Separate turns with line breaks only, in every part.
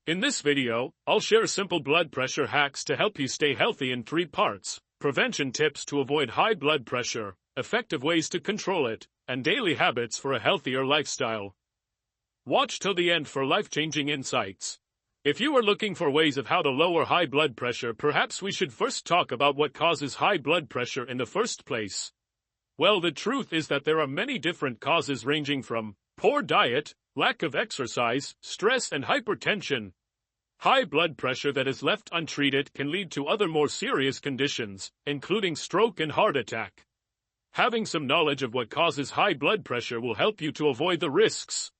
In this video, I'll share simple blood pressure hacks to help you stay healthy in 3 parts: prevention tips to avoid high blood pressure, effective ways to control it, and daily habits for a healthier lifestyle. Watch till the end for life-changing insights. If you are looking for ways of how to lower high blood pressure, perhaps we should first talk about what causes high blood pressure in the first place. Well, the truth is that there are many different causes ranging from poor diet, lack of exercise, stress, and hypertension. High blood pressure that is left untreated can lead to other more serious conditions, including stroke and heart attack. Having some knowledge of what causes high blood pressure will help you to avoid the risks.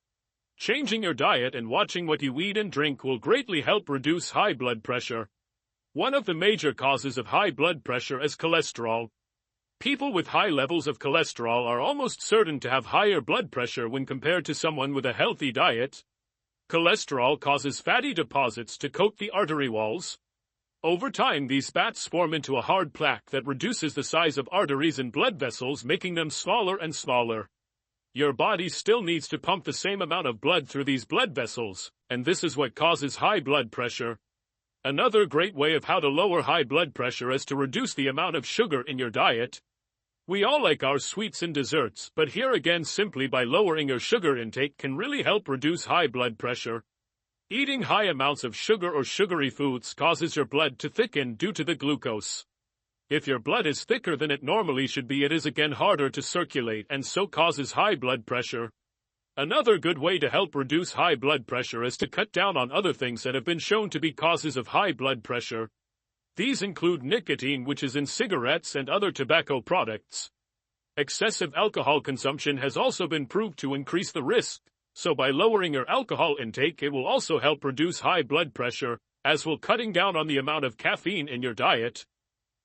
Changing your diet and watching what you eat and drink will greatly help reduce high blood pressure. One of the major causes of high blood pressure is cholesterol. People with high levels of cholesterol are almost certain to have higher blood pressure when compared to someone with a healthy diet. Cholesterol causes fatty deposits to coat the artery walls. Over time, these fats form into a hard plaque that reduces the size of arteries and blood vessels, making them smaller and smaller. Your body still needs to pump the same amount of blood through these blood vessels, and this is what causes high blood pressure. Another great way of how to lower high blood pressure is to reduce the amount of sugar in your diet. We all like our sweets and desserts, but here again, simply by lowering your sugar intake can really help reduce high blood pressure. Eating high amounts of sugar or sugary foods causes your blood to thicken due to the glucose. If your blood is thicker than it normally should be, it is again harder to circulate and so causes high blood pressure. Another good way to help reduce high blood pressure is to cut down on other things that have been shown to be causes of high blood pressure. These include nicotine, which is in cigarettes and other tobacco products. Excessive alcohol consumption has also been proved to increase the risk, so by lowering your alcohol intake it will also help reduce high blood pressure, as will cutting down on the amount of caffeine in your diet.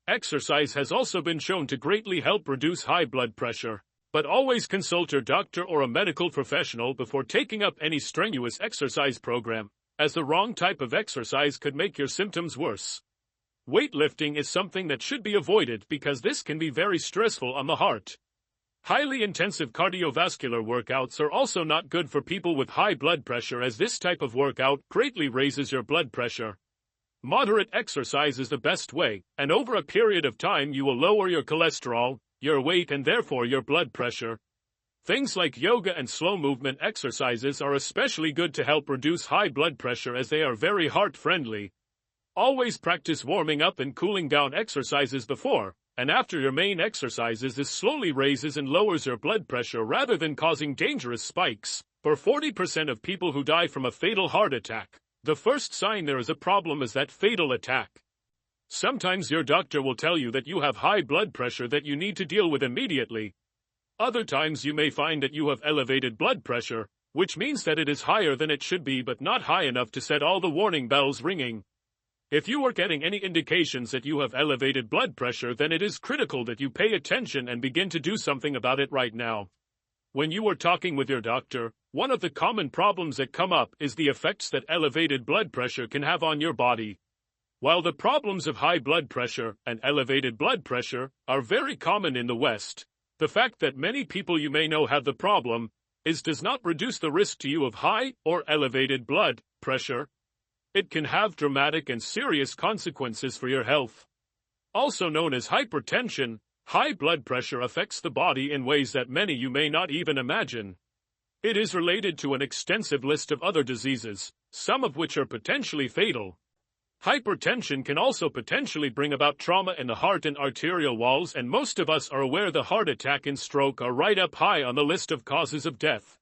Exercise has also been shown to greatly help reduce high blood pressure, but always consult your doctor or a medical professional before taking up any strenuous exercise program, as the wrong type of exercise could make your symptoms worse. Weightlifting is something that should be avoided because this can be very stressful on the heart. Highly intensive cardiovascular workouts are also not good for people with high blood pressure, as this type of workout greatly raises your blood pressure. Moderate exercise is the best way, and over a period of time you will lower your cholesterol, your weight, and therefore your blood pressure. Things like yoga and slow movement exercises are especially good to help reduce high blood pressure, as they are very heart-friendly. Always practice warming up and cooling down exercises before and after your main exercises. This slowly raises and lowers your blood pressure rather than causing dangerous spikes. For 40% of people who die from a fatal heart attack, the first sign there is a problem is that fatal attack. Sometimes your doctor will tell you that you have high blood pressure that you need to deal with immediately. Other times you may find that you have elevated blood pressure, which means that it is higher than it should be but not high enough to set all the warning bells ringing. If you are getting any indications that you have elevated blood pressure, then it is critical that you pay attention and begin to do something about it right now. When you are talking with your doctor, one of the common problems that come up is the effects that elevated blood pressure can have on your body. While the problems of high blood pressure and elevated blood pressure are very common in the West, the fact that many people you may know have the problem does not reduce the risk to you of high or elevated blood pressure. It can have dramatic and serious consequences for your health. Also known as hypertension, high blood pressure affects the body in ways that many you may not even imagine. It is related to an extensive list of other diseases, some of which are potentially fatal. Hypertension can also potentially bring about trauma in the heart and arterial walls, and most of us are aware the heart attack and stroke are right up high on the list of causes of death.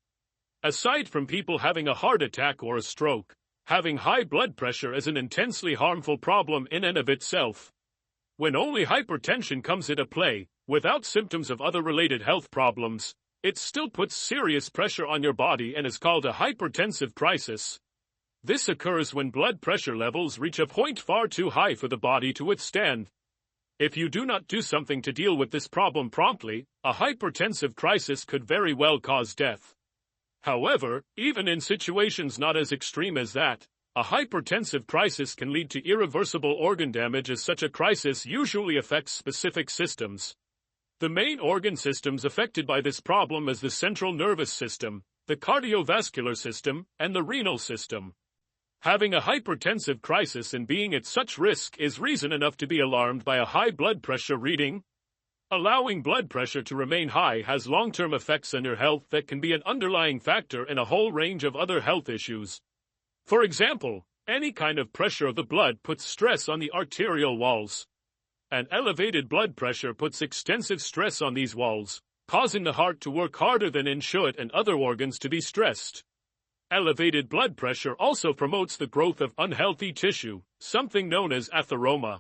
Aside from people having a heart attack or a stroke, having high blood pressure is an intensely harmful problem in and of itself. When only hypertension comes into play, without symptoms of other related health problems, it still puts serious pressure on your body and is called a hypertensive crisis. This occurs when blood pressure levels reach a point far too high for the body to withstand. If you do not do something to deal with this problem promptly, a hypertensive crisis could very well cause death. However, even in situations not as extreme as that, a hypertensive crisis can lead to irreversible organ damage, as such a crisis usually affects specific systems. The main organ systems affected by this problem is the central nervous system, the cardiovascular system, and the renal system. Having a hypertensive crisis and being at such risk is reason enough to be alarmed by a high blood pressure reading. Allowing blood pressure to remain high has long-term effects on your health that can be an underlying factor in a whole range of other health issues. For example, any kind of pressure of the blood puts stress on the arterial walls. An elevated blood pressure puts extensive stress on these walls, causing the heart to work harder than it should and other organs to be stressed. Elevated blood pressure also promotes the growth of unhealthy tissue, something known as atheroma.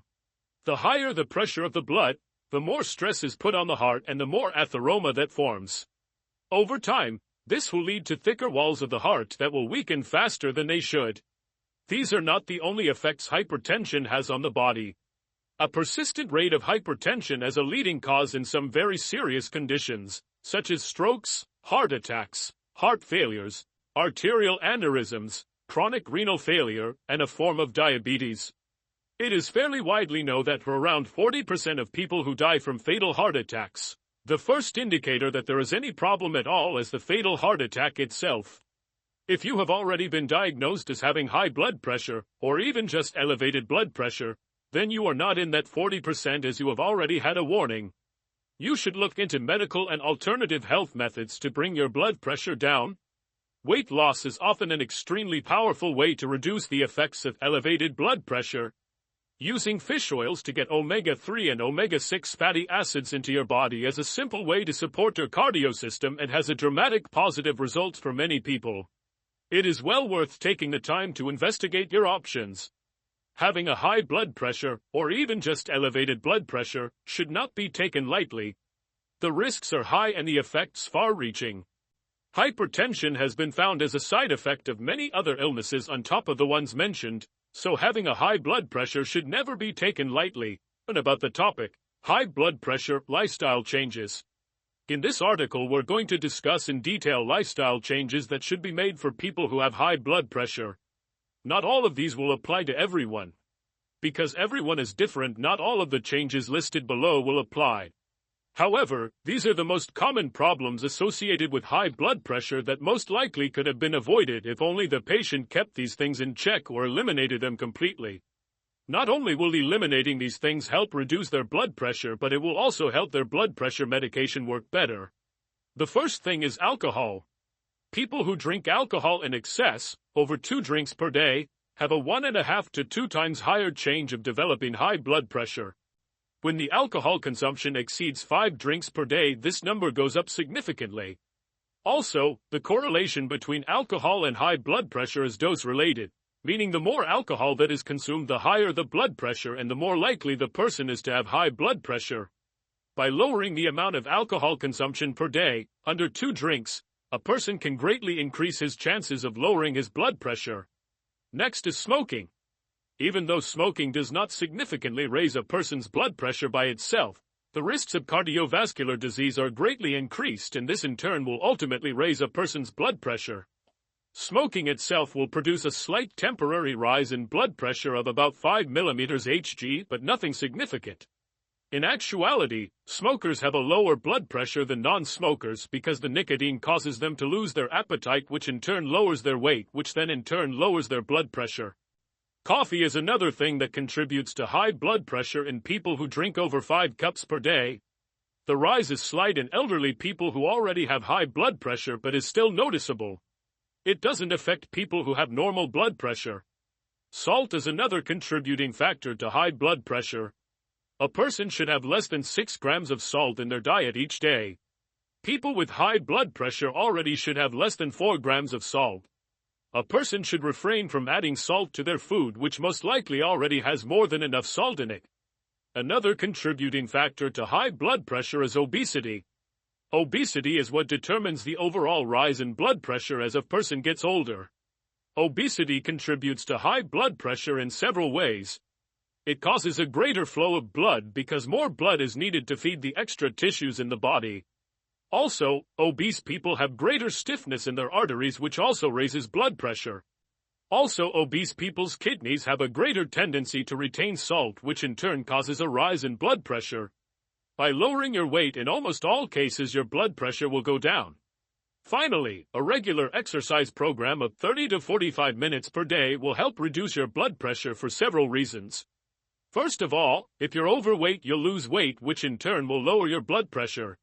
The higher the pressure of the blood, the more stress is put on the heart and the more atheroma that forms. Over time, this will lead to thicker walls of the heart that will weaken faster than they should. These are not the only effects hypertension has on the body. A persistent rate of hypertension is a leading cause in some very serious conditions, such as strokes, heart attacks, heart failures, arterial aneurysms, chronic renal failure, and a form of diabetes. It is fairly widely known that for around 40% of people who die from fatal heart attacks, the first indicator that there is any problem at all is the fatal heart attack itself. If you have already been diagnosed as having high blood pressure, or even just elevated blood pressure, then you are not in that 40% as you have already had a warning. You should look into medical and alternative health methods to bring your blood pressure down. Weight loss is often an extremely powerful way to reduce the effects of elevated blood pressure. Using fish oils to get omega-3 and omega-6 fatty acids into your body is a simple way to support your cardio system and has a dramatic positive result for many people. It is well worth taking the time to investigate your options. Having a high blood pressure, or even just elevated blood pressure, should not be taken lightly. The risks are high and the effects far-reaching. Hypertension has been found as a side effect of many other illnesses on top of the ones mentioned, so having a high blood pressure should never be taken lightly. And about the topic, high blood pressure, lifestyle changes. In this article we're going to discuss in detail lifestyle changes that should be made for people who have high blood pressure. Not all of these will apply to everyone. Because everyone is different, not all of the changes listed below will apply. However, these are the most common problems associated with high blood pressure that most likely could have been avoided if only the patient kept these things in check or eliminated them completely. Not only will eliminating these things help reduce their blood pressure, but it will also help their blood pressure medication work better. The first thing is alcohol. People who drink alcohol in excess, over 2 drinks per day, have a 1.5 to 2 times higher chance of developing high blood pressure. When the alcohol consumption exceeds 5 drinks per day, this number goes up significantly. Also, the correlation between alcohol and high blood pressure is dose-related, meaning the more alcohol that is consumed, the higher the blood pressure and the more likely the person is to have high blood pressure. By lowering the amount of alcohol consumption per day, under 2 drinks, a person can greatly increase his chances of lowering his blood pressure. Next is smoking. Even though smoking does not significantly raise a person's blood pressure by itself, the risks of cardiovascular disease are greatly increased, and this in turn will ultimately raise a person's blood pressure. Smoking itself will produce a slight temporary rise in blood pressure of about 5 mm Hg, but nothing significant. In actuality, smokers have a lower blood pressure than non-smokers because the nicotine causes them to lose their appetite, which in turn lowers their weight, which then in turn lowers their blood pressure. Coffee is another thing that contributes to high blood pressure in people who drink over 5 cups per day. The rise is slight in elderly people who already have high blood pressure but is still noticeable. It doesn't affect people who have normal blood pressure. Salt is another contributing factor to high blood pressure. A person should have less than 6 grams of salt in their diet each day. People with high blood pressure already should have less than 4 grams of salt. A person should refrain from adding salt to their food, which most likely already has more than enough salt in it. Another contributing factor to high blood pressure is obesity. Obesity is what determines the overall rise in blood pressure as a person gets older. Obesity contributes to high blood pressure in several ways. It causes a greater flow of blood because more blood is needed to feed the extra tissues in the body. Also, obese people have greater stiffness in their arteries, which also raises blood pressure. Also, obese people's kidneys have a greater tendency to retain salt, which in turn causes a rise in blood pressure. By lowering your weight, in almost all cases your blood pressure will go down. Finally, a regular exercise program of 30 to 45 minutes per day will help reduce your blood pressure for several reasons. First of all, if you're overweight, you'll lose weight, which in turn will lower your blood pressure.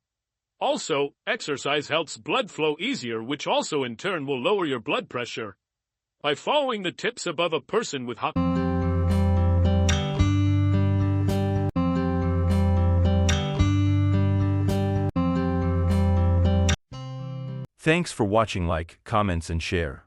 Also, exercise helps blood flow easier, which also in turn will lower your blood pressure. By following the tips above, a person with
Thanks for watching. Like, comments and share.